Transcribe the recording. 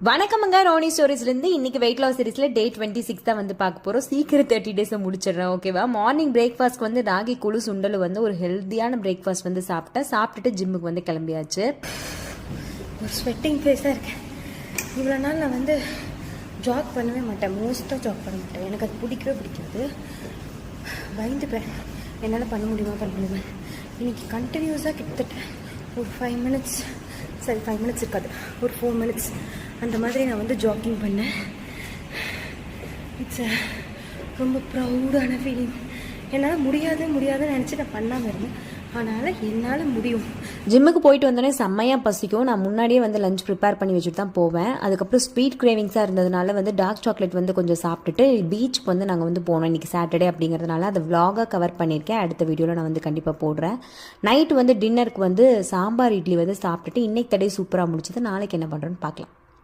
வணக்கமங்க Ronnie ஸ்டோரிஸ்லேருந்து இன்னைக்கு weight loss சீரிஸில் டே 26 தான் வந்து பார்க்க போகிறோம். சீக்கிரம் 30 டேஸை முடிச்சிடுறேன். ஓகேவா? மார்னிங் பிரேக்ஃபாஸ்ட் வந்து ராகி குழு சுண்டல் வந்து ஒரு ஹெல்த்தியான பிரேக்ஃபாஸ்ட் வந்து சாப்பிட்டுட்டு ஜிம்முக்கு வந்து கிளம்பியாச்சு. ஒரு ஸ்வெட்டிங் ஃபேஸாக இருக்கேன். இவ்வளோ நாள் நான் வந்து ஜாக் பண்ணவே மாட்டேன், மோஸ்ட்டாக ஜாக் பண்ண மாட்டேன். எனக்கு அது பிடிக்கவே பிடிக்காது, பயந்துப்பேன். என்னால் பண்ண முடியுமா. இன்றைக்கி கண்டினியூஸாக கிட்டத்தட்ட ஒரு 5 மினிட்ஸ், சரி 5 மினிட்ஸ் இருக்காது, ஒரு 4 மினிட்ஸ் அந்த மாதிரி நான் வந்து ஜாக்கிங் பண்ணேன். இட்ஸ் ரொம்ப ப்ரௌடான ஃபீலிங். என்னால் முடியாதுன்னு நினச்சி நான் பண்ணாமல் இருந்தேன். அதனால் என்னால் முடியும். ஜிம்முக்கு போயிட்டு வந்தோடனே செம்மையாக பசிக்கும். நான் முன்னாடியே வந்து லஞ்ச் ப்ரிப்பேர் பண்ணி வச்சுட்டு தான் போவேன். அதுக்கப்புறம் ஸ்வீட் கிரேவிங்ஸாக இருந்ததுனால வந்து டார்க் சாக்லேட் வந்து கொஞ்சம் சாப்பிட்டுட்டு பீச்சுக்கு வந்து நாங்கள் வந்து போனோம். இன்றைக்கி சாட்டர்டே அப்படிங்கிறதுனால அதை விலாகாக கவர் பண்ணியிருக்கேன். அடுத்த வீடியோவில் நான் வந்து கண்டிப்பாக போடுறேன். நைட்டு வந்து டின்னருக்கு வந்து சாம்பார் இட்லி வந்து சாப்பிட்டுட்டு இன்றைக்கி தடவை சூப்பராக முடிச்சது. நாளைக்கு என்ன பண்ணுறோன்னு பார்க்கலாம்.